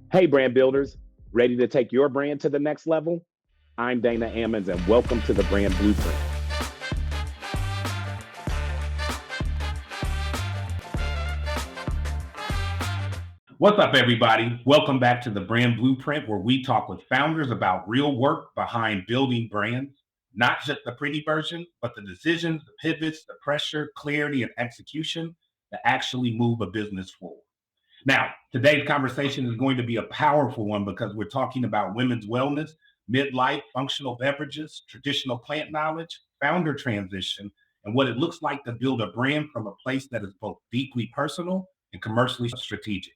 Hey, brand builders, ready to take your brand to the next level? I'm Dana Ammons, and welcome to the Brand Blueprint. What's up, everybody? Welcome back to the Brand Blueprint, where we talk with founders about real work behind building brands, not just the pretty version, but the decisions, the pivots, the pressure, clarity, and execution that actually move a business forward. Now, today's conversation is going to be a powerful one because we're talking about women's wellness, midlife, functional beverages, traditional plant knowledge, founder transition, and what it looks like to build a brand from a place that is both deeply personal and commercially strategic.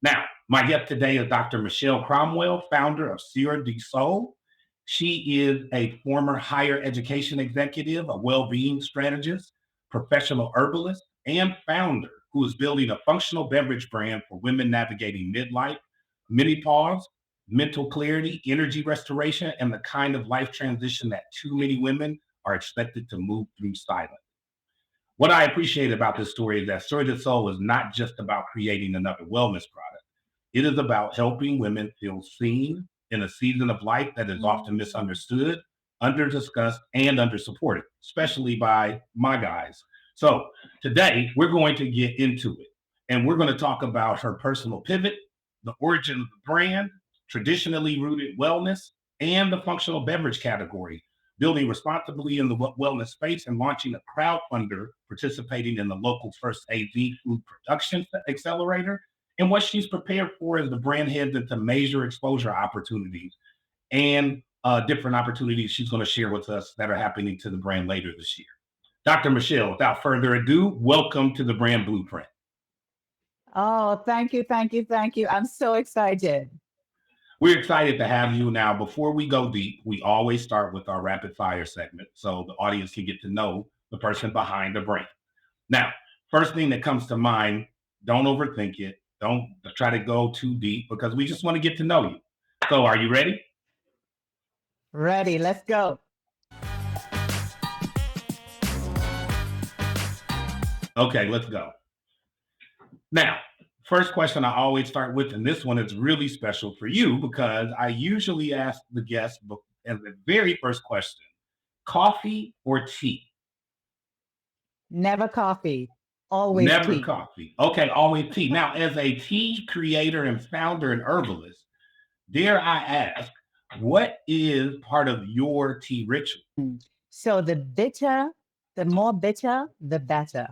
Now, my guest today is Dr. Michelle Cromwell, founder of Soeur Du Sol. She is a former higher education executive, a well-being strategist, professional herbalist, and founder who is building a functional beverage brand for women navigating midlife, menopause, mental clarity, energy restoration, and the kind of life transition that too many women are expected to move through silently. What I appreciate about this story is that Soeur Du Sol is not just about creating another wellness product. It is about helping women feel seen in a season of life that is often misunderstood, under-discussed, and under-supported, especially by my guys. So today, we're going to get into it, and we're going to talk about her personal pivot, the origin of the brand, traditionally rooted wellness, and the functional beverage category, building responsibly in the wellness space and launching a crowdfunder participating in the local first AV food production accelerator, and what she's prepared for as the brand heads into major exposure opportunities and different opportunities she's going to share with us that are happening to the brand later this year. Dr. Michelle, without further ado, welcome to the Brand Blueprint. Oh, thank you, thank you, thank you. I'm so excited. We're excited to have you. Now, before we go deep, we always start with our rapid fire segment so the audience can get to know the person behind the brand. Now, first thing that comes to mind, don't overthink it. Don't try to go too deep because we just want to get to know you. So are you ready? Ready, let's go. Okay, let's go. Now, first question I always start with, and this one is really special for you because I usually ask the guest as the very first question, coffee or tea? Never coffee, always Never tea. coffee. Okay, always tea. Now, as a tea creator and founder and herbalist, dare I ask, what is part of your tea ritual? So the more bitter, the better.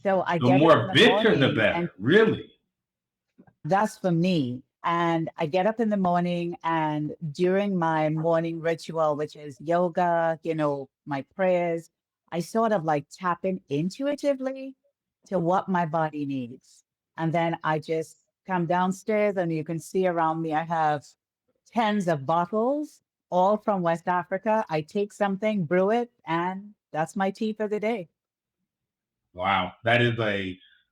So I The get up in more the bitter, the morning, and better. Really? that's for me. And I get up in the morning, and during my morning ritual, which is yoga, my prayers, I sort of like tap in intuitively to what my body needs. And then I just come downstairs, and you can see around me, I have tens of bottles, all from West Africa. I take something, brew it, and that's my tea for the day. Wow. That is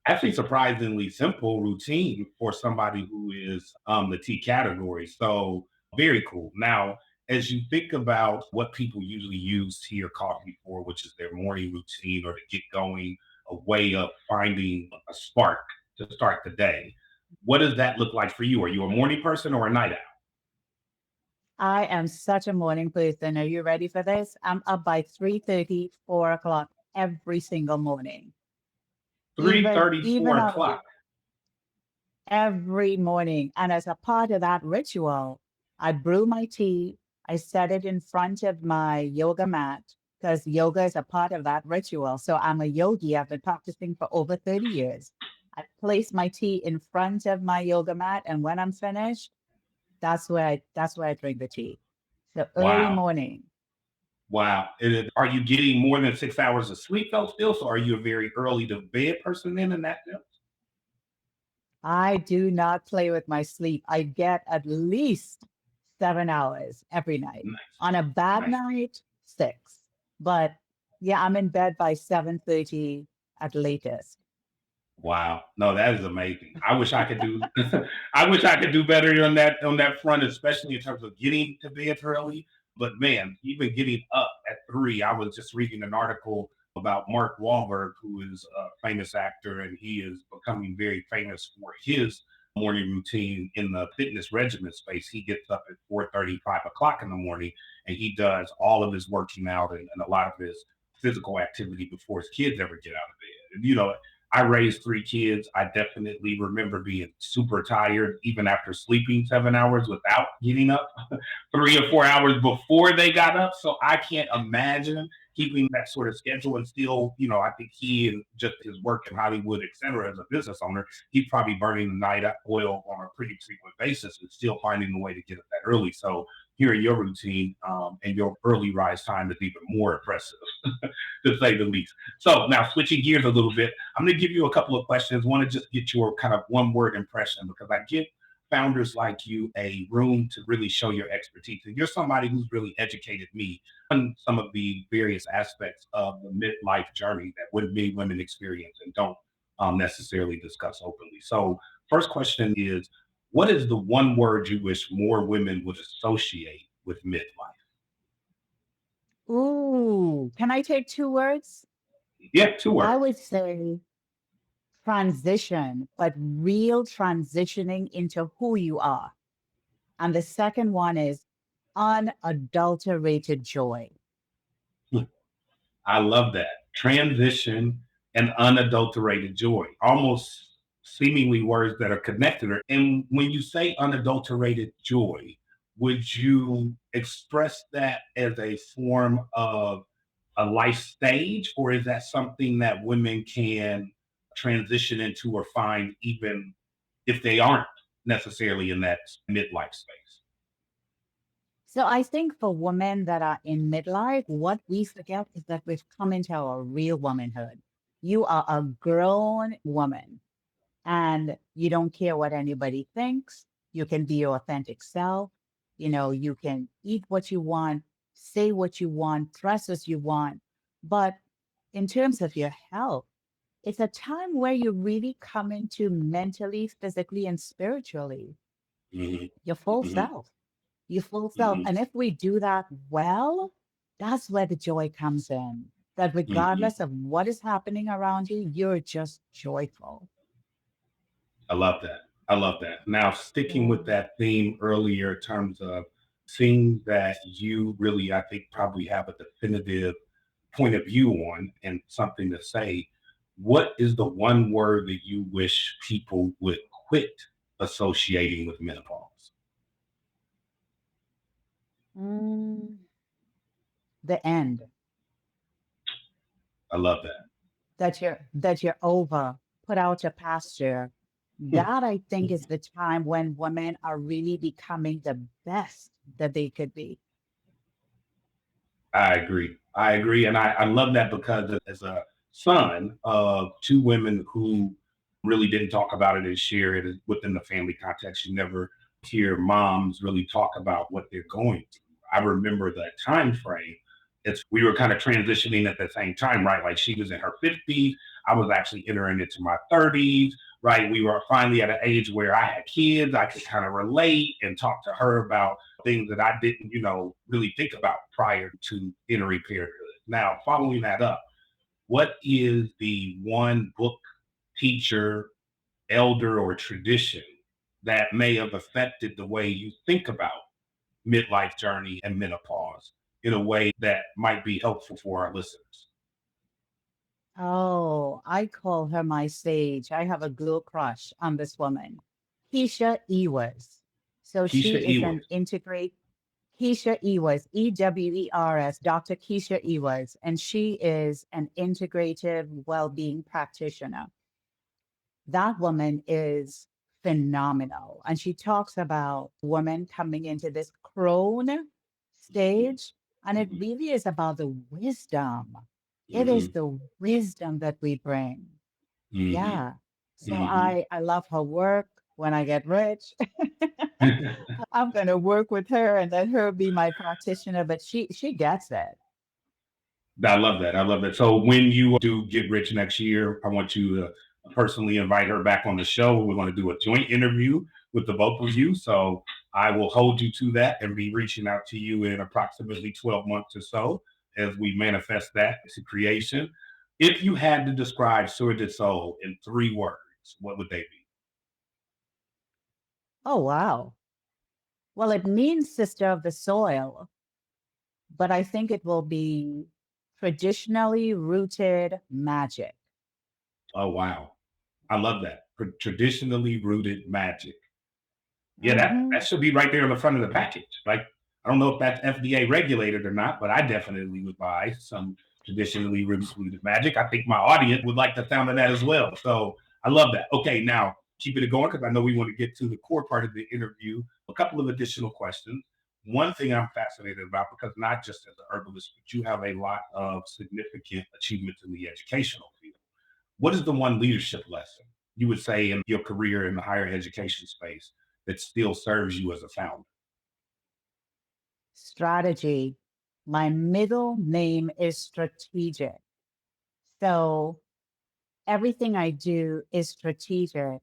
actually surprisingly simple routine for somebody who is the tea category. So very cool. Now, as you think about what people usually use tea or coffee for, which is their morning routine or to get going, a way of finding a spark to start the day, what does that look like for you? Are you a morning person or a night owl? I am such a morning person. Are you ready for this? I'm up by 3:30, 4 o'clock every single morning. Three Even thirty, even four on a o'clock. every morning. And as a part of that ritual, I brew my tea, I set it in front of my yoga mat because yoga is a part of that ritual. So I'm a yogi. I've been practicing for over 30 years. I place my tea in front of my yoga mat, and when I'm finished, that's where I drink the tea. So early Wow. morning. Wow. Are you getting more than 6 hours of sleep though still? So are you a very early to bed person then in that sense? I do not play with my sleep. I get at least 7 hours every night. Nice. On a bad Nice. night, 6. But yeah, I'm in bed by 7:30 at latest. Wow. No, that is amazing. I wish I could do I wish I could do better on that front, especially in terms of getting to bed early. But man, even getting up at 3, I was just reading an article about Mark Wahlberg, who is a famous actor, and he is becoming very famous for his morning routine in the fitness regimen space. He gets up at 4:30, 5 o'clock in the morning, and he does all of his working out and a lot of his physical activity before his kids ever get out of bed. And, I raised 3 kids. I definitely remember being super tired, even after sleeping 7 hours without getting up 3 or 4 hours before they got up. So I can't imagine keeping that sort of schedule. And still, I think he and just his work in Hollywood, et cetera, as a business owner, he's probably burning the night oil on a pretty frequent basis and still finding a way to get up that early. So hearing your routine and your early rise time is even more impressive, to say the least. So now switching gears a little bit, I'm going to give you a couple of questions. I want to just get your kind of one word impression, because I give founders like you a room to really show your expertise. And you're somebody who's really educated me on some of the various aspects of the midlife journey that many women experience and don't necessarily discuss openly. So first question is, what is the one word you wish more women would associate with midlife? Ooh, can I take 2 words? Yeah, 2 words. I would say transition, but real transitioning into who you are. And the second one is unadulterated joy. I love that. Transition and unadulterated joy, almost seemingly words that are connected. And when you say unadulterated joy, would you express that as a form of a life stage, or is that something that women can transition into or find even if they aren't necessarily in that midlife space? So I think for women that are in midlife, what we forget is that we've come into our real womanhood. You are a grown woman and you don't care what anybody thinks. You can be your authentic self. You can eat what you want, say what you want, dress as you want. But in terms of your health, it's a time where you really come into mentally, physically, and spiritually Hmm. your full Hmm. self, your full self. Hmm. And if we do that well, that's where the joy comes in. That Hmm. regardless of what is happening around you, you're just joyful. I love that. I love that. Now, sticking Yeah. with that theme earlier in terms of seeing that you really, I think, probably have a definitive point of view on and something to say, what is the one word that you wish people would quit associating with menopause? Mm, the end. I love that. That you're over, put out to pasture. That I think is the time when women are really becoming the best that they could be. I agree. I agree. And I love that because as a son of two women who really didn't talk about it and share it within the family context, you never hear moms really talk about what they're going through. I remember that time frame. We were kind of transitioning at the same time, right? Like she was in her 50s. I was actually entering into my 30s, right? We were finally at an age where I had kids. I could kind of relate and talk to her about things that I didn't, really think about prior to entering parenthood. Now, following that up, what is the one book, teacher, elder, or tradition that may have affected the way you think about midlife journey and menopause in a way that might be helpful for our listeners? Oh, I call her my sage. I have a girl crush on this woman, Keisha Ewers. So Keisha she is an Ewers. integrate Keisha Ewers, Ewers, Dr. Keisha Ewers, and she is an integrative well-being practitioner. That woman is phenomenal. And she talks about women coming into this crone Mhm, stage. And it mhm, really is about the wisdom. It is mhm, the wisdom that we bring. mhm, Yeah. So mhm. I love her work. When I get rich, I'm gonna work with her and let her be my practitioner. But she gets it. I love that. I love that. So when you do get rich next year, I want you to personally invite her back on the show. We're going to do a joint interview with the both of you. So I will hold you to that and be reaching out to you in approximately 12 months or so as we manifest that to creation. If you had to describe Soeur Du Sol in 3 words, what would they be? Oh, wow. Well, it means sister of the soil, but I think it will be traditionally rooted magic. Oh, wow. I love that. Traditionally rooted magic. Yeah, Hmm. that should be right there on the front of the package. Like, I don't know if that's FDA regulated or not, but I definitely would buy some traditionally rooted magic. I think my audience would like the sound of that as well. So I love that. Okay, now keeping it going because I know we want to get to the core part of the interview. A couple of additional questions. One thing I'm fascinated about, because not just as an herbalist, but you have a lot of significant achievements in the educational field. What is the one leadership lesson you would say in your career in the higher education space that still serves you as a founder? Strategy. My middle name is strategic. So everything I do is strategic,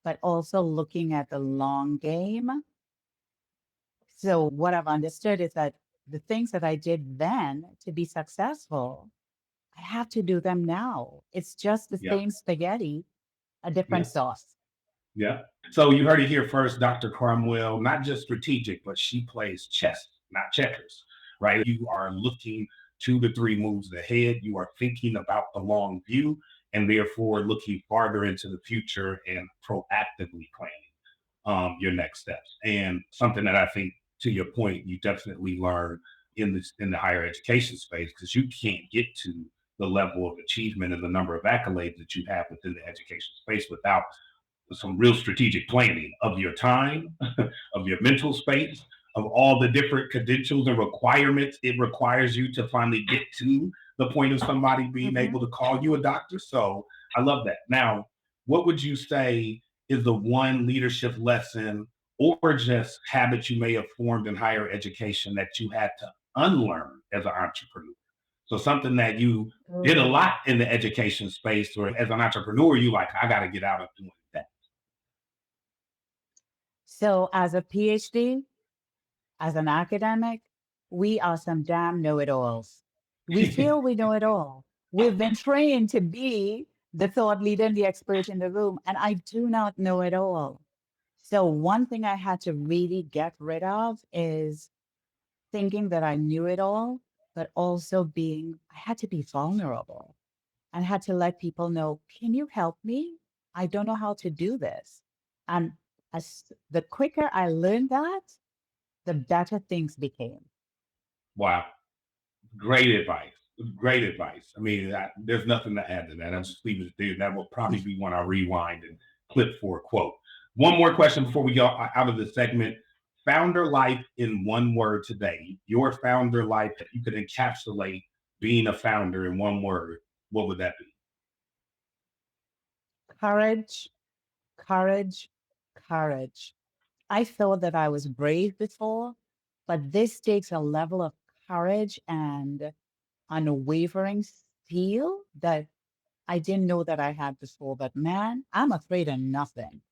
but also looking at the long game. So what I've understood is that the things that I did then to be successful, I have to do them now. It's just the Yeah, same spaghetti, a different yeah, sauce. yeah. So you heard it here first, Dr. Cromwell, not just strategic, but she plays chess, not checkers, right? You are looking 2 to 3 moves ahead. You are thinking about the long view and therefore looking farther into the future and proactively planning your next steps. And something that I think, to your point, you definitely learn in the higher education space because you can't get to the level of achievement and the number of accolades that you have within the education space without some real strategic planning of your time, of your mental space, of all the different credentials and requirements it requires you to finally get to the point of somebody being able Mhm. to call you a doctor. So I love that. Now, what would you say is the one leadership lesson or just habit you may have formed in higher education that you had to unlearn as an entrepreneur? So something that you did a Ooh. lot in the education space, or as an entrepreneur, you like, I got to get out of doing that. So as a PhD, as an academic, we are some damn know-it-alls. We feel we know it all. We've been trained to be the thought leader and the expert in the room, and I do not know it all. So one thing I had to really get rid of is thinking that I knew it all, but also I had to be vulnerable and had to let people know, can you help me? I don't know how to do this. And the quicker I learned that, the better things became. Wow. Great advice. Great advice. I mean, there's nothing to add to that. I'll just leave it there. That will probably be one I'll rewind and clip for a quote. One more question before we go out of this segment. Founder life in one word today. Your founder life, if you could encapsulate being a founder in one word, what would that be? Courage, courage, courage. I thought that I was brave before, but this takes a level of courage and unwavering steel that I didn't know that I had before. But man, I'm afraid of nothing.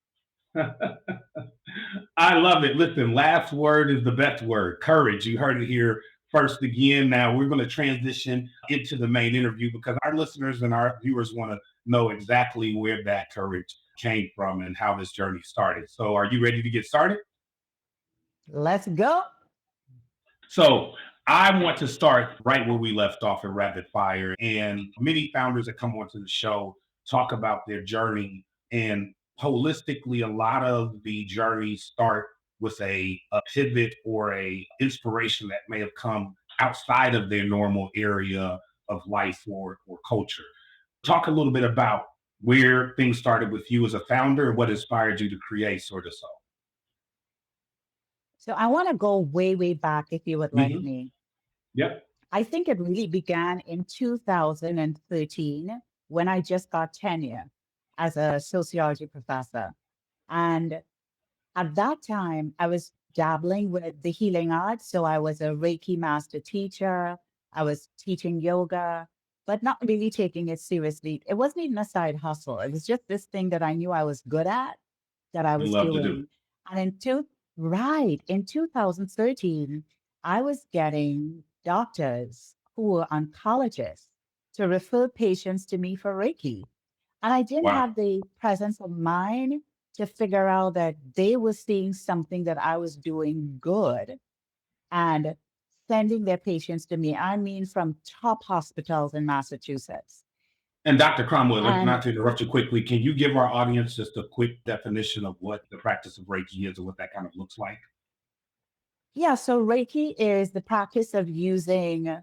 I love it. Listen, last word is the best word, courage. You heard it here first again. Now we're going to transition into the main interview because our listeners and our viewers want to know exactly where that courage came from and how this journey started. So, are you ready to get started? Let's go. So I want to start right where we left off in rapid fire. And many founders that come onto the show talk about their journey. And holistically, a lot of the journeys start with a pivot or a inspiration that may have come outside of their normal area of life or culture. Talk a little bit about where things started with you as a founder and what inspired you to create Soeur Du Sol. So I want to go way, way back if you would let Mm-hmm. me. Yep. I think it really began in 2013 when I just got tenure as a sociology professor. And at that time, I was dabbling with the healing arts. So I was a Reiki master teacher. I was teaching yoga, but not really taking it seriously. It wasn't even a side hustle. It was just this thing that I knew I was good at that I We was love to do it. doing. And in 2013, I was getting doctors who were oncologists to refer patients to me for Reiki. And I didn't Wow. have the presence of mind to figure out that they were seeing something that I was doing good and sending their patients to me. I mean, from top hospitals in Massachusetts. And Dr. Cromwell, not And to interrupt you quickly, can you give our audience just a quick definition of what the practice of Reiki is and what that kind of looks like? yeah, so Reiki is the practice of using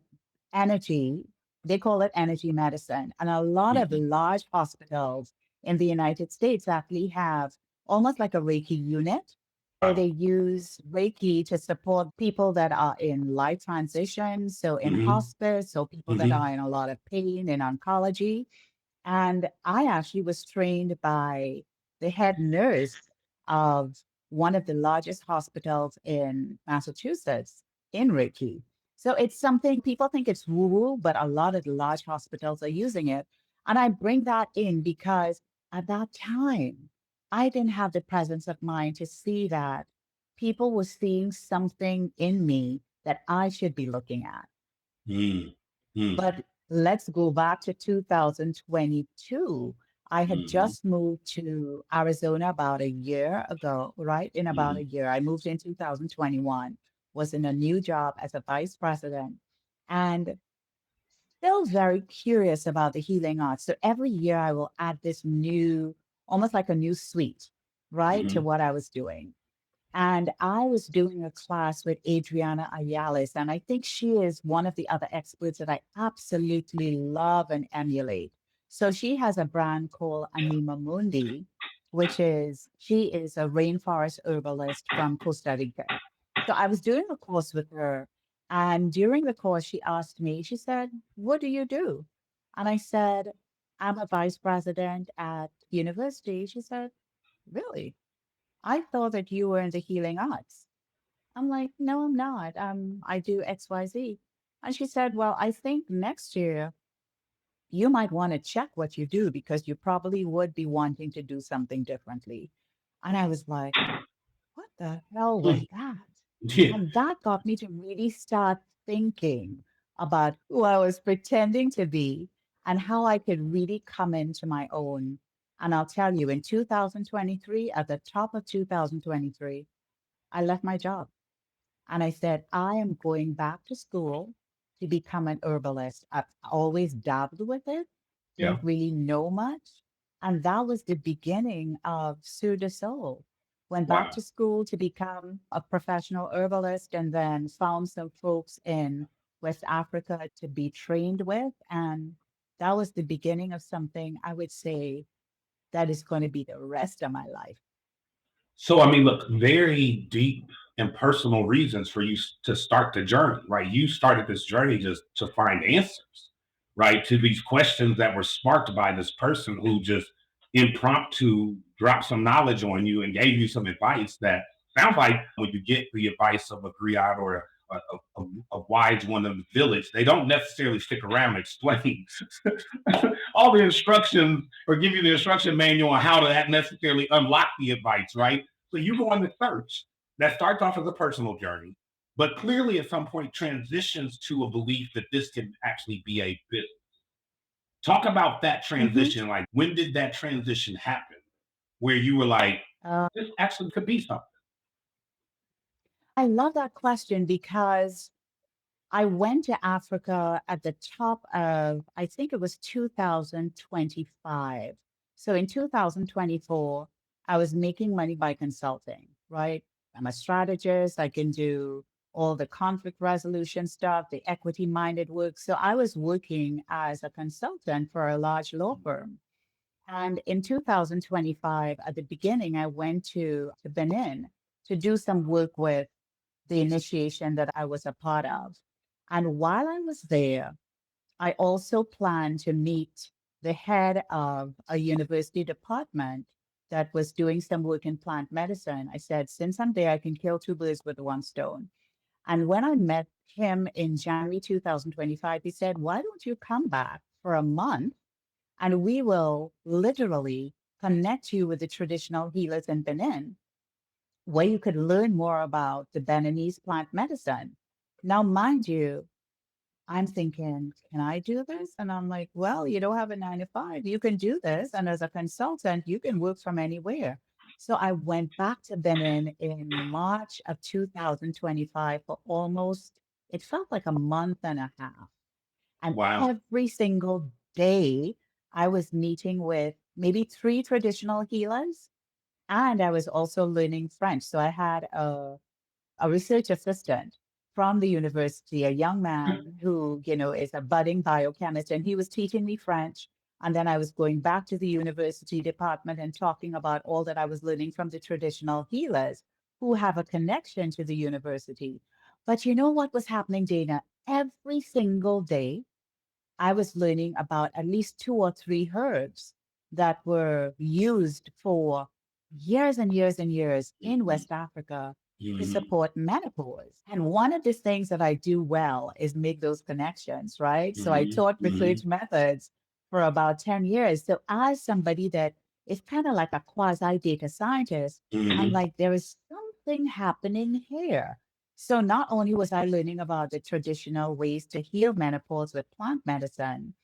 energy. They call it energy medicine. And a lot of Mhm. large hospitals in the United States actually have almost like a Reiki unit where they Wow. use Reiki to support people that are in life transition. So in Hmm. hospice, so people that Hmm. are in a lot of pain in oncology. And I actually was trained by the head nurse of one of the largest hospitals in Massachusetts in Reiki. So it's something people think it's woo-woo, but a lot of the large hospitals are using it. And I bring that in because at that time, I didn't have the presence of mind to see that people were seeing something in me that I should be looking at. Mm. Mm. But let's go back to 2022. I had Hmm. just moved to Arizona about a year ago, right? In about a Hmm. year. I moved in 2021, was in a new job as a vice president, and still very curious about the healing arts. So every year I will add this new, almost like a new suite, right, to Hmm. what I was doing. And I was doing a class with Adriana Ayales, and I think she is one of the other experts that I absolutely love and emulate. So she has a brand called Anima Mundi, she is a rainforest herbalist from Costa Rica. So I was doing a course with her, and during the course, she asked me, she said, "What do you do?" And I said, "I'm a vice president at university." She said, "Really? I thought that you were in the healing arts." I'm like, "No, I'm not. I do XYZ." And she said, "Well, I think next year you might want to check what you do because you probably would be wanting to do something differently." And I was like, what the hell was that? Yeah. And that got me to really start thinking about who I was pretending to be and how I could really come into my own. And I'll tell you, in 2023, at the top of 2023, I left my job and I said, I am going back to school to become an herbalist. I've always dabbled with it, Yeah. didn't really know much. And that was the beginning of Soeur Du Sol. Went back Wow. to school to become a professional herbalist and then found some folks in West Africa to be trained with. And that was the beginning of something I would say that is going to be the rest of my life. So, I mean, look, very deep and personal reasons for you to start the journey, right? You started this journey just to find answers, right, to these questions that were sparked by this person who just impromptu dropped some knowledge on you and gave you some advice that sounds like when you get the advice of a griot or a wise one of the village, they don't necessarily stick around and explain all the instructions or give you the instruction manual on how to necessarily unlock the advice, right? So you go on the search that starts off as a personal journey, but clearly at some point transitions to a belief that this can actually be a business. Talk about that Mhm. transition. Like, when did that transition happen where you were like, Uh, this actually could be something? I love that question because I went to Africa at the top of, I think it was 2025. So in 2024, I was making money by consulting, right? I'm a strategist. I can do all the conflict resolution stuff, the equity minded work. So I was working as a consultant for a large law firm. And in 2025, at the beginning, I went to Benin to do some work with the initiation that I was a part of. And while I was there, I also planned to meet the head of a university department that was doing some work in plant medicine. I said, since I'm there, I can kill two birds with one stone. And when I met him in January 2025, he said, "Why don't you come back for a month and we will literally connect you with the traditional healers in Benin where you could learn more about the Beninese plant medicine." Now, mind you, I'm thinking, can I do this? And I'm like, well, you don't have a 9 to 5. You can do this. And as a consultant, you can work from anywhere. So I went back to Benin in March of 2025 for almost, it felt like a month and a half. And Wow. every single day, I was meeting with maybe three traditional healers, and I was also learning French. So I had a research assistant from the university, a young man who, is a budding biochemist, and he was teaching me French. And then I was going back to the university department and talking about all that I was learning from the traditional healers who have a connection to the university. But you know what was happening, Dana? Every single day, I was learning about at least two or three herbs that were used for years and years and years in West Africa to Mhm. support menopause. And one of the things that I do well is make those connections, right? So I taught research methods for about 10 years. So as somebody that is kind of like a quasi data scientist, I'm Mhm. like, there is something happening here. So not only was I learning about the traditional ways to heal menopause with plant medicine,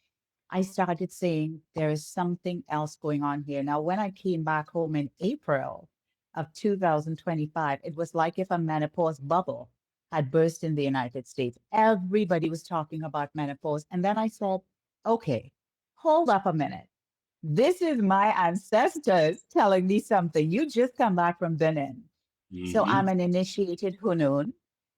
I started saying there is something else going on here. Now, when I came back home in April of 2025, it was like if a menopause bubble had burst in the United States. Everybody was talking about menopause. And then I said, okay, hold up a minute. This is my ancestors telling me something. You just come back from Benin. So Mhm. I'm an initiated Hunun,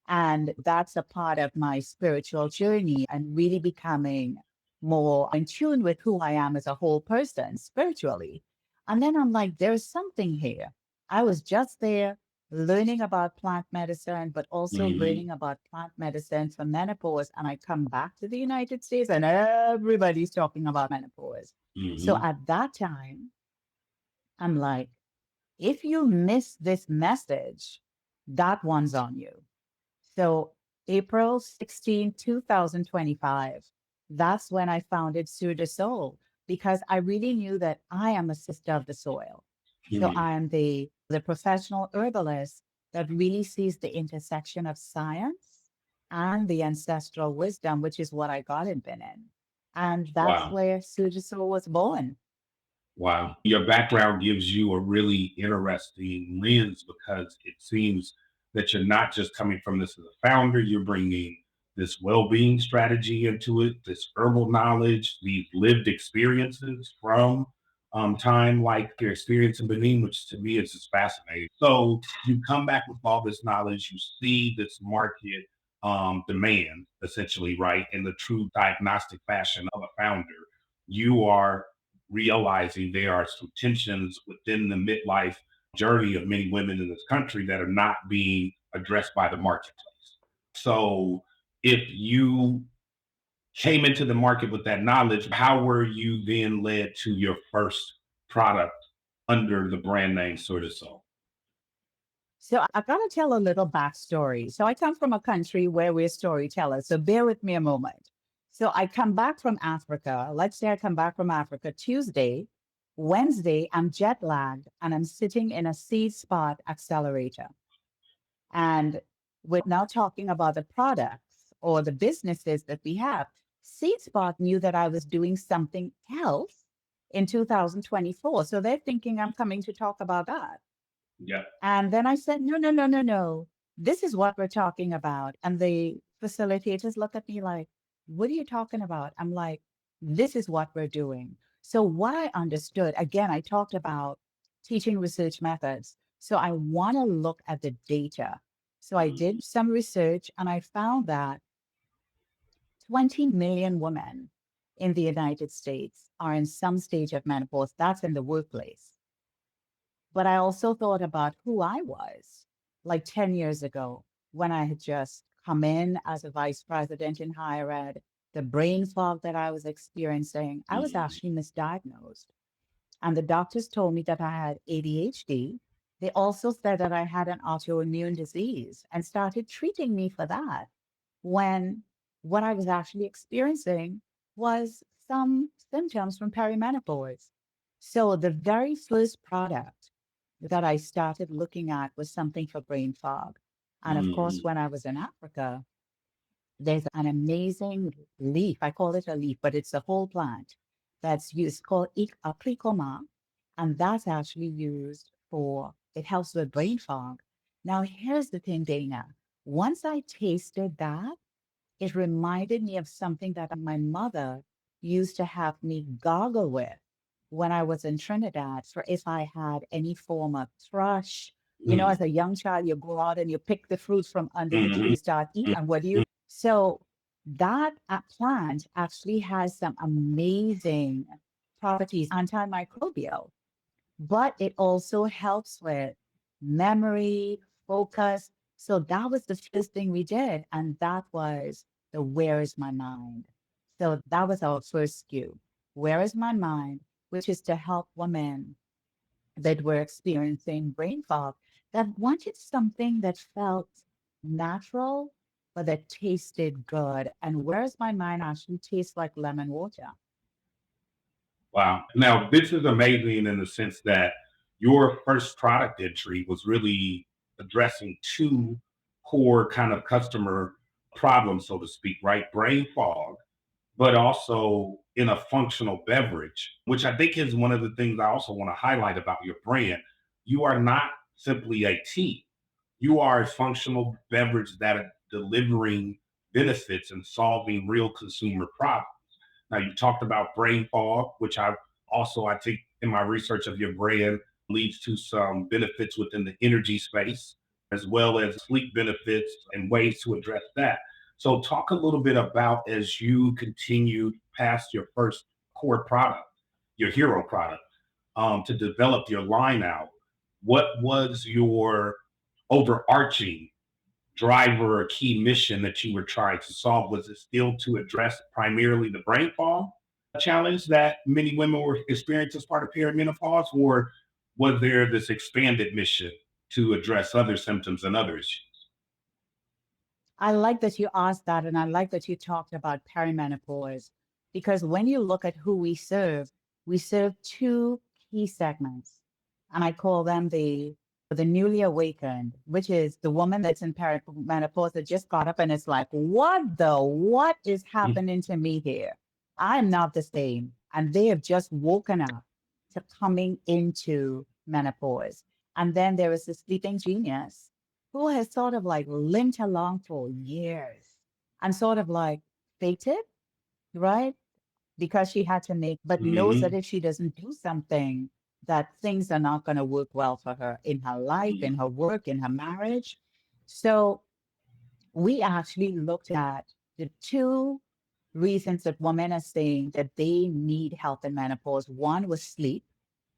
and that's a part of my spiritual journey and really becoming more in tune with who I am as a whole person spiritually. And then I'm like, there's something here. I was just there learning about plant medicine, but also Mhm. learning about plant medicine for menopause. And I come back to the United States and everybody's talking about menopause. So Mhm. at that time, I'm like, if you miss this message, that one's on you. So April 16, 2025, that's when I founded Soeur Du Sol because I really knew that I am a sister of the soil. So Mhm. I am the professional herbalist that really sees the intersection of science and the ancestral wisdom, which is what I got in Benin. And that's Wow. where Soeur Du Sol was born. Wow. Your background gives you a really interesting lens because it seems that you're not just coming from this as a founder, you're bringing this well-being strategy into it, this herbal knowledge, these lived experiences from time like your experience in Benin, which to me is just fascinating. So you come back with all this knowledge, you see this market demand essentially, right, in the true diagnostic fashion of a founder. You are realizing there are some tensions within the midlife journey of many women in this country that are not being addressed by the marketplace. So, if you came into the market with that knowledge, how were you then led to your first product under the brand name Soeur Du Sol? So I got to tell a little backstory. So I come from a country where we're storytellers. So bear with me a moment. So I come back from Africa. Let's say I come back from Africa Tuesday. Wednesday, I'm jet lagged and I'm sitting in a seed spot accelerator. And we're now talking about the products or the businesses that we have. Seed Spot knew that I was doing something else in 2024. So they're thinking I'm coming to talk about that. Yeah. And then I said, no, no, no, no, no. This is what we're talking about. And the facilitators look at me like, what are you talking about? I'm like, this is what we're doing. So what I understood, again, I talked about teaching research methods. So I want to look at the data. So I Mhm. did some research and I found that 20 million women in the United States are in some stage of menopause. That's in the workplace. But I also thought about who I was like 10 years ago when I had just come in as a vice president in higher ed, the brain fog that I was experiencing. I was Mhm. actually misdiagnosed. And the doctors told me that I had ADHD. They also said that I had an autoimmune disease and started treating me for that when what I was actually experiencing was some symptoms from perimenopause. So the very first product that I started looking at was something for brain fog. And of course, Mhm. when I was in Africa, there's an amazing leaf. I call it a leaf, but it's a whole plant that's used called a plicoma, and that's actually used for, it helps with brain fog. Now, here's the thing, Dana. Once I tasted that, it reminded me of something that my mother used to have me gargle with when I was in Trinidad for if I had any form of thrush. You know, Mm, as a young child, you go out and you pick the fruits from under the tree, mhm, you start eating. And what do you? So that plant actually has some amazing properties, antimicrobial, but it also helps with memory, focus. So that was the first thing we did. And that was the Where is My Mind? So that was our first SKU. Where is My Mind? Which is to help women that were experiencing brain fog that wanted something that felt natural, but that tasted good. And Where's My Mind actually tastes like lemon water. wow. Now, this is amazing in the sense that your first product entry was really addressing two core kind of customer problems, so to speak, right? Brain fog, but also in a functional beverage, which I think is one of the things I also want to highlight about your brand. You are not simply a tea, you are a functional beverage that are delivering benefits and solving real consumer problems. Now, you talked about brain fog, which I think in my research of your brand leads to some benefits within the energy space, as well as sleep benefits and ways to address that. So, talk a little bit about as you continued past your first core product, your hero product, to develop your line out. What was your overarching driver or key mission that you were trying to solve? Was it still to address primarily the brain fog challenge that many women were experiencing as part of perimenopause, or was there this expanded mission to address other symptoms and other issues? I like that you asked that, and I like that you talked about perimenopause because when you look at who we serve two key segments, and I call them the newly awakened, which is the woman that's in perimenopause that just got up and it's like, what is happening to me here? I'm not the same, and they have just woken up to coming into menopause. And then there is the sleeping genius who has sort of like limped along for years and sort of like faked it, right? Because she had to make, but knows that Mm-hmm. if she doesn't do something, that things are not going to work well for her in her life, in her work, in her marriage. So we actually looked at the two reasons that women are saying that they need help in menopause. One was sleep,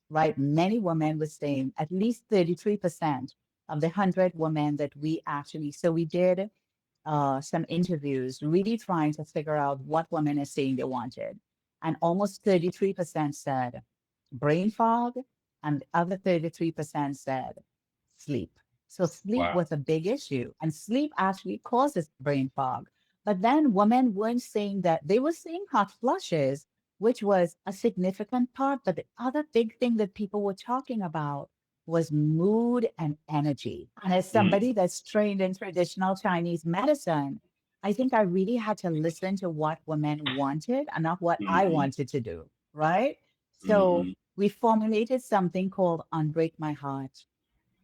right? Many women were saying at least 33% of the 100 women that we actually, so we did some interviews really trying to figure out what women are saying they wanted. And almost 33% said brain fog, and the other 33% said sleep. So sleep Wow. was a big issue, and sleep actually causes brain fog. But then women weren't saying that, they were saying hot flushes, which was a significant part. But the other big thing that people were talking about was mood and energy. And as somebody that's trained in traditional Chinese medicine, I think I really had to listen to what women wanted and not what I Mm-hmm. wanted to do, right? So Mm-hmm. we formulated something called Unbreak My Heart.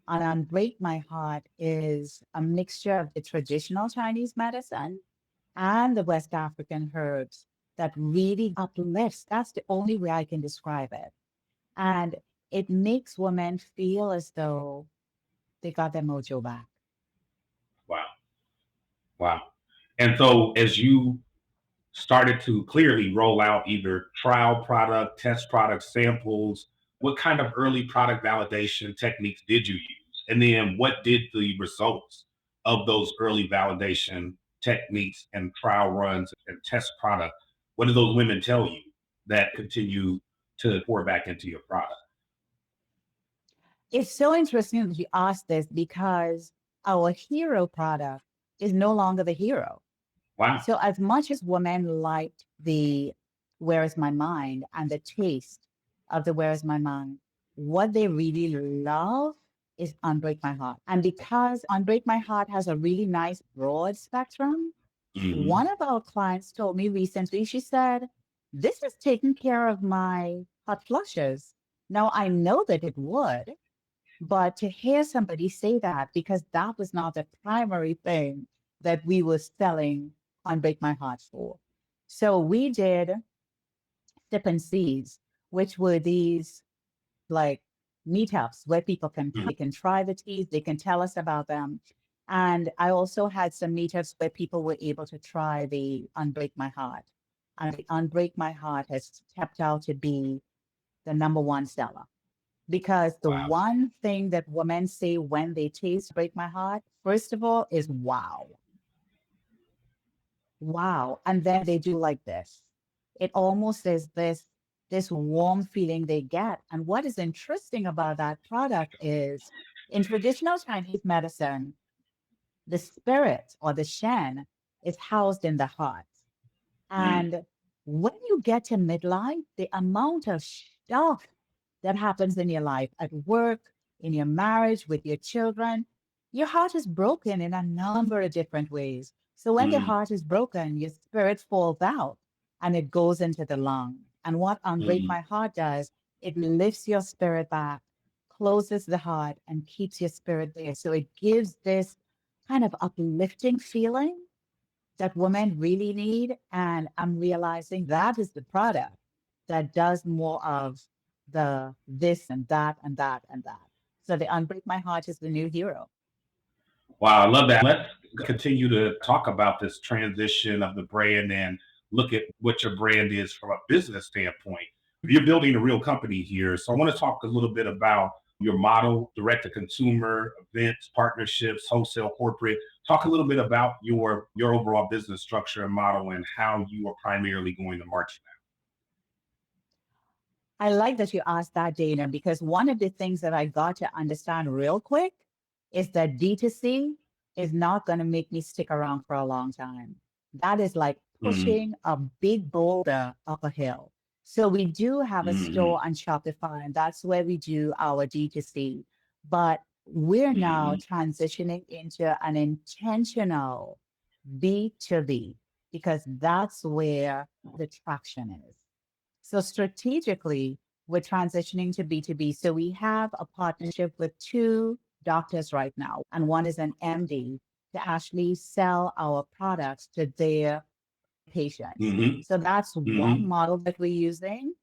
And Unbreak My Heart is a mixture of the traditional Chinese medicine and the West African herbs that really uplifts. That's the only way I can describe it. And it makes women feel as though they got their mojo back. Wow. Wow. And so as you started to clearly roll out either trial product, test product samples, what kind of early product validation techniques did you use? And then what did the results of those early validation techniques and trial runs and test product, what do those women tell you that continue to pour back into your product? It's so interesting that you asked this because our hero product is no longer the hero. Wow. So as much as women liked the Where is My Mind and the taste of the Where is My Mind, what they really love is Unbreak My Heart. And because Unbreak My Heart has a really nice broad spectrum, Mm-hmm. one of our clients told me recently, she said, this is taking care of my hot flushes. Now I know that it would, But to hear somebody say that, because that was not the primary thing that we were selling Unbreak My Heart for. So we did Sip and Seeds, which were these like meetups where people can Mhm. they can try the teas, they can tell us about them. And I also had some meetups where people were able to try the Unbreak My Heart. And the Unbreak My Heart has stepped out to be the number one seller. Because the Wow. one thing that women say when they taste Break My Heart, first of all, is wow. Wow. And then they do like this. It almost is this warm feeling they get. And what is interesting about that product is in traditional Chinese medicine, the spirit or the shen is housed in the heart. Mm, And when you get to midlife, the amount of stuff that happens in your life, at work, in your marriage, with your children, your heart is broken in a number of different ways. So when the mm, heart is broken, your spirit falls out and it goes into the lung. And what Unbreak mm. My Heart does, it lifts your spirit back, closes the heart, and keeps your spirit there. So it gives this kind of uplifting feeling that women really need. And I'm realizing that is the product that does more of the this and that and that and that. So the Unbreak My Heart is the new hero. Wow, I love that. Let's continue to talk about this transition of the brand and look at what your brand is from a business standpoint. You're building a real company here. So I want to talk a little bit about your model, direct to consumer, events, partnerships, wholesale, corporate. Talk a little bit about your overall business structure and model and how you are primarily going to market I like that you asked that, Dana, because one of the things that I got to understand real quick is that D2C is not going to make me stick around for a long time. That is like now. Mm, pushing a big boulder up a hill. So we do have a mm, store on Shopify, and that's where we do our D2C. But we're now mm, transitioning into an intentional B2B because that's where the traction is. So strategically, we're transitioning to B2B. So we have a partnership with two doctors right now, and one is an MD to actually sell our products to their patients. mm, So that's one mm, model that we're using.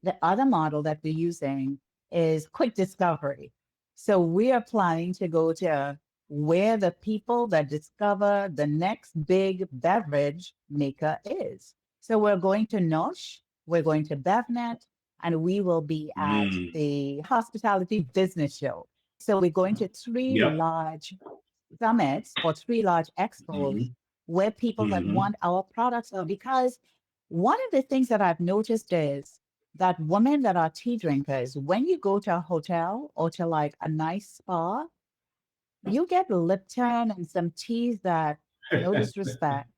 The other model that we're using is quick discovery. So we are planning to go to where the people that discover the next big beverage maker is. So we're going to NOSH, we're going to BevNET, and we will be at mm. the Hospitality Business Show. So we're going to three Yep. large summits or three large expos Mm, where people that mm, want our products are. Because one of the things that I've noticed is that women that are tea drinkers, when you go to a hotel or to like a nice spa, you get Lipton and some teas that, no disrespect,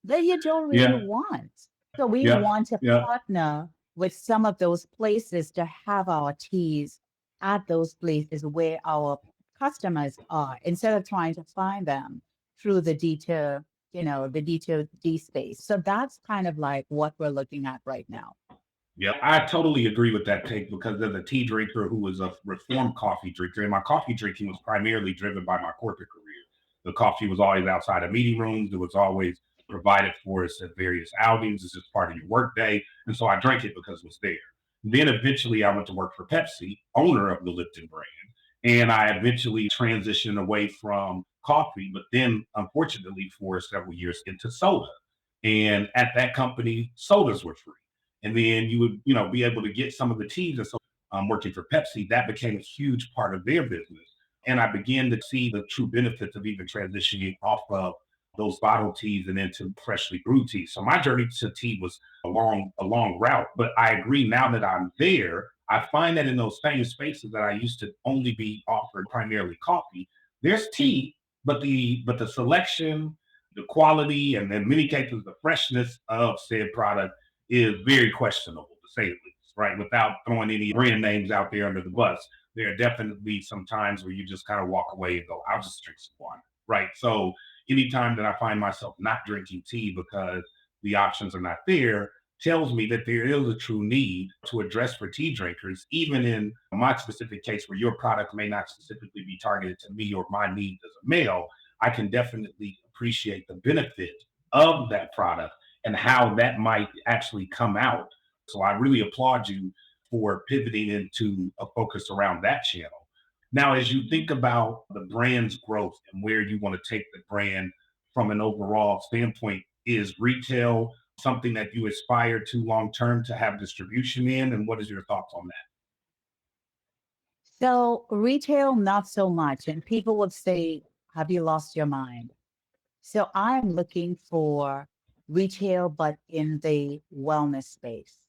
that you don't really yeah. want. So we Yep. want to Yep. partner with some of those places to have our teas at those places where our customers are, instead of trying to find them through the detail, the detail D space. So that's kind of like what we're looking at right now. Yeah, I totally agree with that take because as a tea drinker who was a reformed coffee drinker, and my coffee drinking was primarily driven by my corporate career. The coffee was always outside of meeting rooms. It was always provided for us at various outings. It's just part of your work day. And so I drank it because it was there. Then eventually I went to work for Pepsi, owner of the Lipton brand. And I eventually transitioned away from coffee, but then unfortunately for several years into soda. And at that company, sodas were free, and then you would be able to get some of the teas. And so working for Pepsi, that became a huge part of their business, and I began to see the true benefits of even transitioning off of those bottled teas and into freshly brewed tea. So my journey to tea was a long route, but I agree, now that I'm there, I find that in those same spaces that I used to only be offered primarily coffee, there's tea, but the selection, the quality, and in many cases the freshness of said product is very questionable, to say the least, right? Without throwing any brand names out there under the bus, there are definitely some times where you just kind of walk away and go, I'll just drink some water, right? So anytime that I find myself not drinking tea because the options are not there, tells me that there is a true need to address for tea drinkers, even in my specific case where your product may not specifically be targeted to me or my needs as a male. I can definitely appreciate the benefit of that product and how that might actually come out. So I really applaud you for pivoting into a focus around that channel. Now, as you think about the brand's growth and where you want to take the brand from an overall standpoint, is retail something that you aspire to long term to have distribution in? And what is your thoughts on that? So retail, not so much. And people would say, have you lost your mind? So I'm looking for retail, but in the wellness space,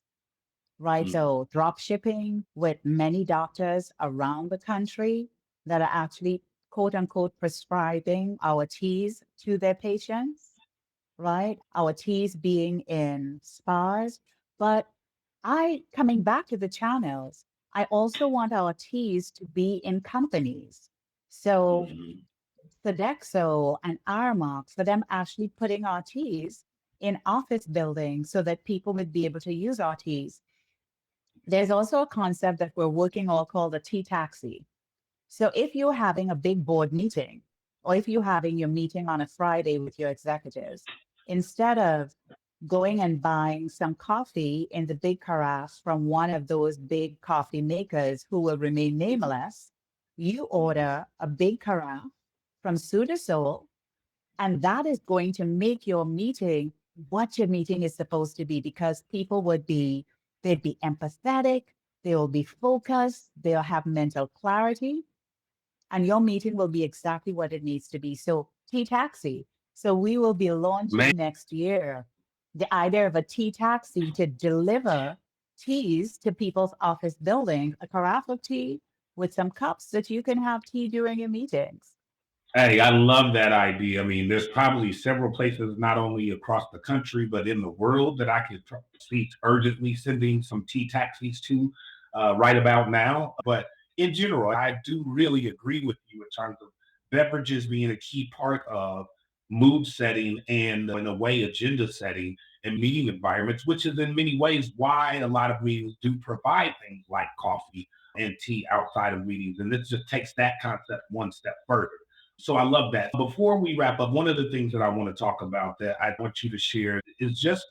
right? Mm, So drop shipping with many doctors around the country that are actually quote unquote prescribing our teas to their patients, right? Our teas being in spas. But coming back to the channels, I also want our teas to be in companies. So mhm. Sodexo and Aramox, for them actually putting our teas in office buildings so that people would be able to use our teas. There's also a concept that we're working on called the tea taxi. So if you're having a big board meeting, or if you're having your meeting on a Friday with your executives, instead of going and buying some coffee in the big carafe from one of those big coffee makers who will remain nameless, you order a big carafe from Soeur Du Sol, and that is going to make your meeting what your meeting is supposed to be, because people they'd be empathetic, they will be focused, they'll have mental clarity, and your meeting will be exactly what it needs to be. So tea taxi. So we will be Man, launching next year the idea of a tea taxi to deliver teas to people's office building, a carafe of tea with some cups that you can have tea during your meetings. hey, I love that idea. I mean, there's probably several places, not only across the country, but in the world that I could see urgently sending some tea taxis to right about now. But in general, I do really agree with you in terms of beverages being a key part of mood setting and, in a way, agenda setting and meeting environments, which is in many ways why a lot of meetings do provide things like coffee and tea outside of meetings. And this just takes that concept one step further. So I love that. Before we wrap up, one of the things that I want to talk about that I want you to share is just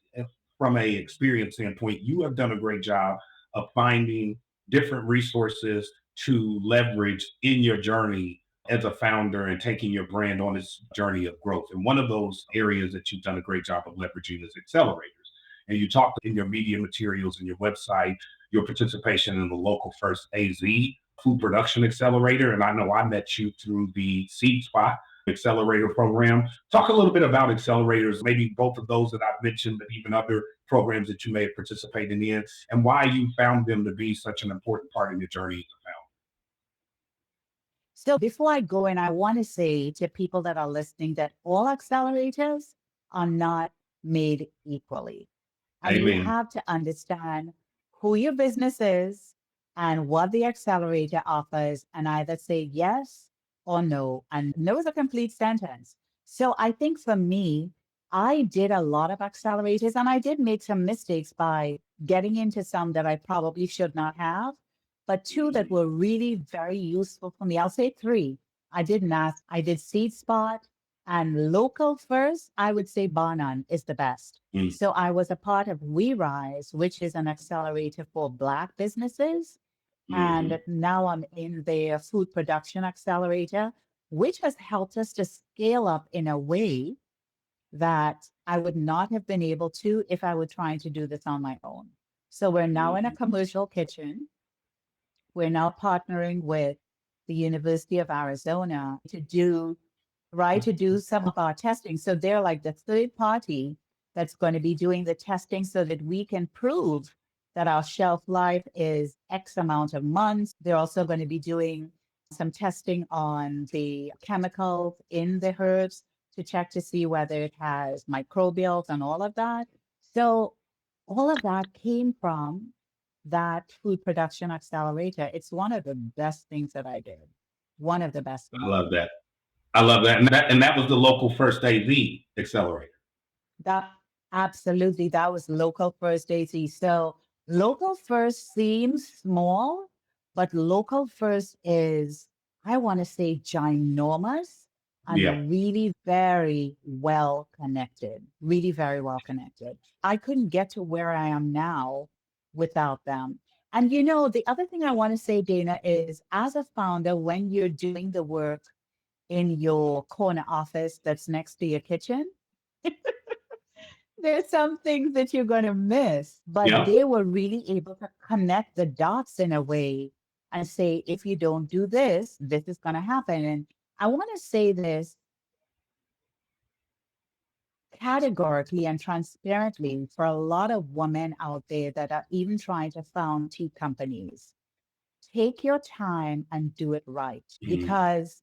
from a experience standpoint, you have done a great job of finding different resources to leverage in your journey as a founder and taking your brand on its journey of growth. And one of those areas that you've done a great job of leveraging is accelerators. And you talked in your media materials and your website, your participation in the Local First AZ food production accelerator. And I know I met you through the Seed Spot accelerator program. Talk a little bit about accelerators, maybe both of those that I've mentioned, but even other programs that you may have participated in, and why you found them to be such an important part of your journey as a founder. So before I go in, I want to say to people that are listening that all accelerators are not made equally. And you Amen. have to understand who your business is and what the accelerator offers, and either say yes or no. And no is a complete sentence. So I think for me, I did a lot of accelerators and I did make some mistakes by getting into some that I probably should not have, but two that were really very useful for me. I'll say three. I did NAS, I did Seed Spot, and local first, I would say Banan is the best. Mm, So I was a part of We Rise, which is an accelerator for Black businesses. And mhm. now I'm in the food production accelerator, which has helped us to scale up in a way that I would not have been able to if I were trying to do this on my own. So we're now in a Mhm. commercial kitchen. We're now partnering with the University of Arizona to do right to do some of our testing. So they're like the third party that's going to be doing the testing so that we can prove that our shelf life is X amount of months. They're also going to be doing some testing on the chemicals in the herbs to check to see whether it has microbials and all of that. So all of that came from that food production accelerator. It's one of the best things that I did. One of the best I things. love that. I love that. And that was the Local First AV accelerator. That Absolutely. That was local first, AC. So local first seems small, but local first is, I want to say, ginormous Yeah. and really very well connected. Really very well connected. I couldn't get to where I am now without them. And the other thing I want to say, Dana, is as a founder, when you're doing the work in your corner office that's next to your kitchen, there's some things that you're going to miss, but Yeah. they were really able to connect the dots in a way and say, if you don't do this, this is going to happen. And I want to say this categorically and transparently for a lot of women out there that are even trying to found tea companies. Take your time and do it right, Mhm. because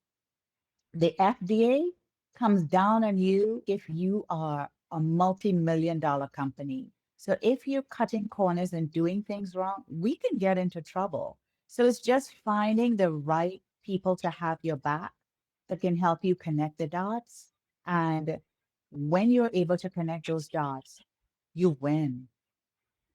the FDA comes down on you if you are a multi-million dollar company. So if you're cutting corners and doing things wrong, we can get into trouble. So it's just finding the right people to have your back that can help you connect the dots. And when you're able to connect those dots, you win.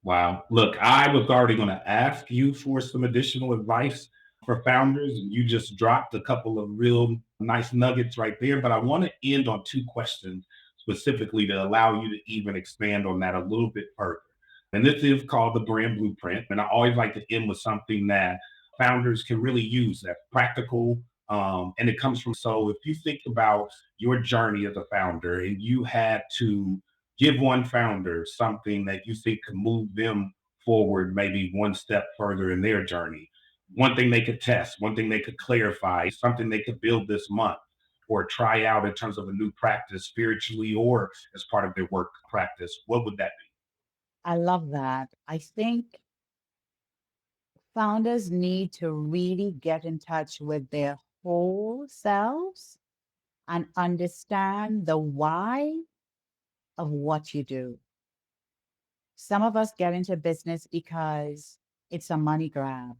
Wow. Look, I was already going to ask you for some additional advice for founders, and you just dropped a couple of real nice nuggets right there. But I want to end on two questions specifically to allow you to even expand on that a little bit further. And this is called the brand blueprint. And I always like to end with something that founders can really use that's practical. And it comes from, so if you think about your journey as a founder and you had to give one founder something that you think could move them forward, maybe one step further in their journey. One thing they could test, one thing they could clarify, something they could build this month or try out in terms of a new practice spiritually or as part of their work practice. What would that I love that. I think founders need to really get in touch with their whole selves and understand the why of what you do. Some of us get into business because it's a money grab.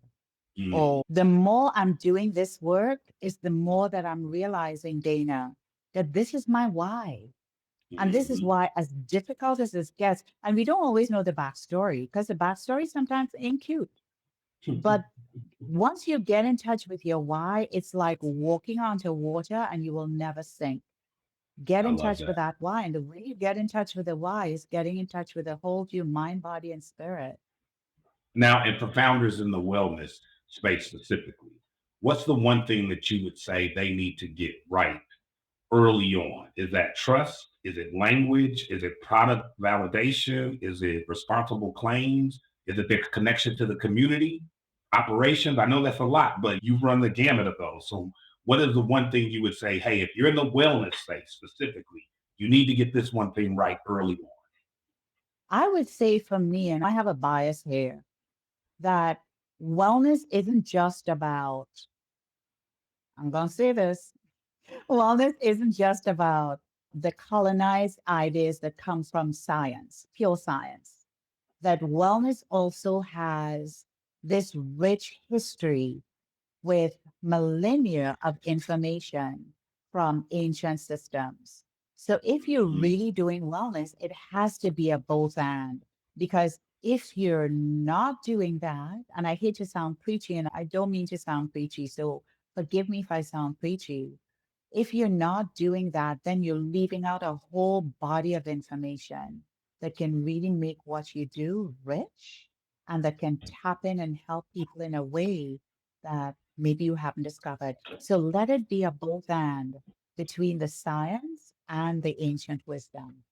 be? Or the more I'm doing this work, is the more that I'm realizing, Dana, that this is my why. And this is Mhm. why, as difficult as this gets, and we don't always know the backstory because the backstory sometimes ain't cute. But once you get in touch with your why, it's like walking onto water and you will never sink. Get I in love touch with that. that why. And the way you get in touch with the why is getting in touch with the whole of your mind, body, and spirit. Now, and for founders in the wellness space specifically, what's the one thing that you would say they need to get right early on? Is that trust? Is it language? Is it product validation? Is it responsible claims? Is it their connection to the community? Operations? I know that's a lot, but you've run the gamut of those. So, what is the one thing you would say, hey, if you're in the wellness space specifically, you need to get this one thing right early on? I would say for me, and I have a bias here, that wellness isn't just about, I'm going to say this, wellness isn't just about the colonized ideas that come from science, pure science. That wellness also has this rich history with millennia of information from ancient systems. So if you're Mhm. really doing wellness, it has to be a both and, because if you're not doing that, and I hate to sound preachy, and I don't mean to sound preachy, so forgive me if I sound preachy. If you're not doing that, then you're leaving out a whole body of information that can really make what you do rich and that can tap in and help people in a way that maybe you haven't discovered. So let it be a both and between the science and the ancient wisdom.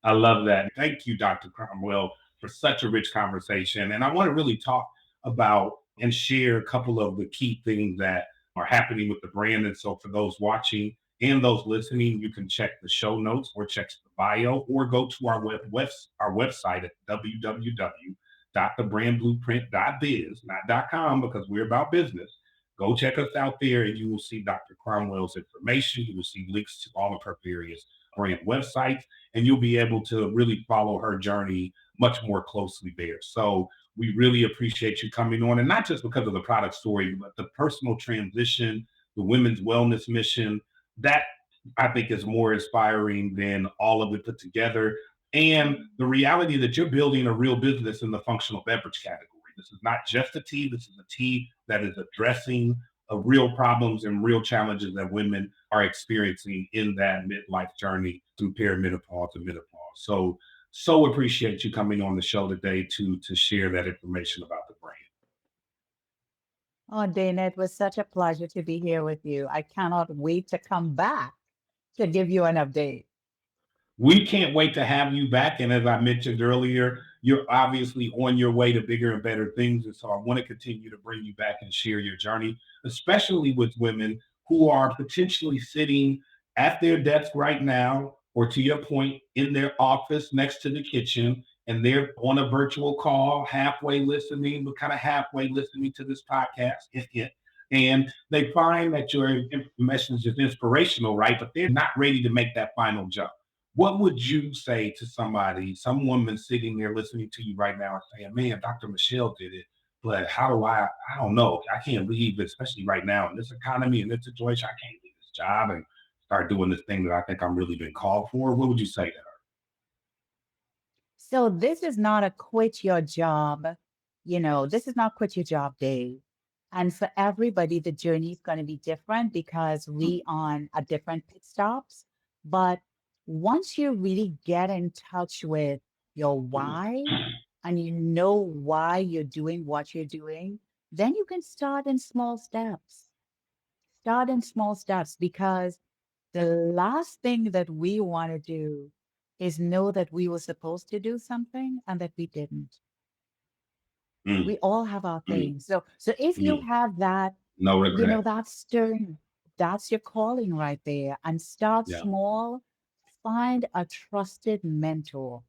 I love that. Thank you, Dr. Cromwell, for such a rich conversation. And I want to really talk about and share a couple of the key things that are happening with the brand. And so, for those watching and those listening, you can check the show notes or check the bio or go to our website at www.thebrandblueprint.biz, not .com, because we're about business. Go check us out there and you will see Dr. Cromwell's information. You will see links to all of her various brand websites and you'll be able to really follow her journey much more closely there. So we really appreciate you coming on, and not just because of the product story, but the personal transition, the women's wellness mission. That I think is more inspiring than all of it put together. and the reality that you're building a real business in the functional beverage category. This is not just a tea. This is a tea that is addressing real problems and real challenges that women are experiencing in that midlife journey through perimenopause and menopause. So appreciate you coming on the show today to share that information about the brand. Oh, Dana, it was such a pleasure to be here with you. I cannot wait to come back to give you an update. We can't wait to have you back. And as I mentioned earlier, you're obviously on your way to bigger and better things. And so I want to continue to bring you back and share your journey, especially with women who are potentially sitting at their desk right now, or to your point, in their office next to the kitchen, and they're on a virtual call, halfway listening, but kind of halfway listening to this podcast. And they find that your message is inspirational, right? But they're not ready to make that final jump. What would you say to somebody, some woman sitting there listening to you right now and saying, man, Dr. Michelle did it, but how do I don't know. I can't leave, especially right now in this economy, in this situation, I can't leave this job and start doing this thing that I think I'm really been called for. What would you say to her? So this is not a quit your job, this is not quit your job day. And for everybody, the journey is going to be different because we on a different pit stops. But once you really get in touch with your why and you know why you're doing what you're doing, then you can start in small steps. Start in small steps because the last thing that we want to do is know that we were supposed to do something and that we didn't. Mm, We all have our mm, things. So if you mm. have that, No regret. that stirring, that's your calling right there. And start Yeah, small. Find a trusted mentor.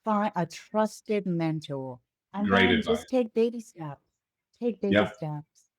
Find a trusted mentor. And great then advice. just take baby steps. Take baby Yeah. steps.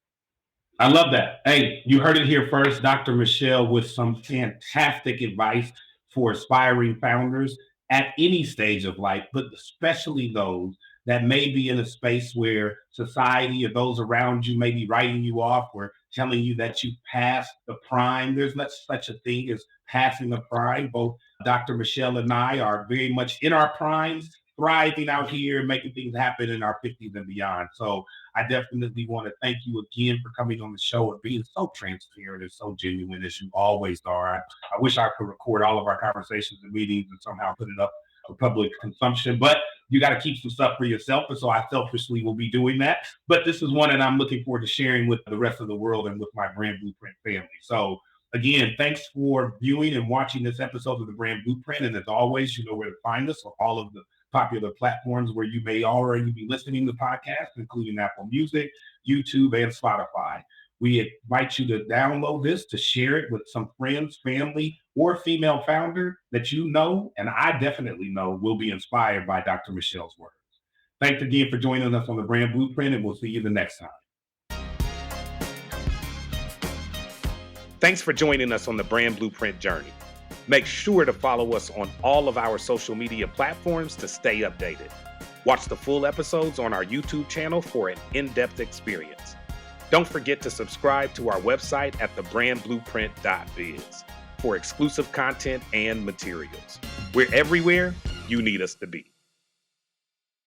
I love that. Hey, you heard it here first, Dr. Michelle, with some fantastic advice for aspiring founders at any stage of life, but especially those that may be in a space where society or those around you may be writing you off or telling you that you passed the prime. There's not such a thing as passing the prime. Both Dr. Michelle and I are very much in our primes, thriving out here, making things happen in our 50s and beyond. So I definitely want to thank you again for coming on the show and being so transparent and so genuine as you always are. I wish I could record all of our conversations and meetings and somehow put it up for public consumption, but you got to keep some stuff for yourself. And so I selfishly will be doing that. But this is one that I'm looking forward to sharing with the rest of the world and with my Brand Blueprint family. So again, thanks for viewing and watching this episode of the Brand Blueprint. And as always, you know where to find us on all of the popular platforms where you may already be listening to podcasts, including Apple Music, YouTube, and Spotify. We invite you to download this, to share it with some friends, family, or female founder that you know, and I definitely know will be inspired by Dr. Michelle's words. Thanks again for joining us on the Brand Blueprint, and we'll see you the next time. Thanks for joining us on the Brand Blueprint journey. Make sure to follow us on all of our social media platforms to stay updated. Watch the full episodes on our YouTube channel for an in-depth experience. Don't forget to subscribe to our website at thebrandblueprint.biz for exclusive content and materials. We're everywhere you need us to be.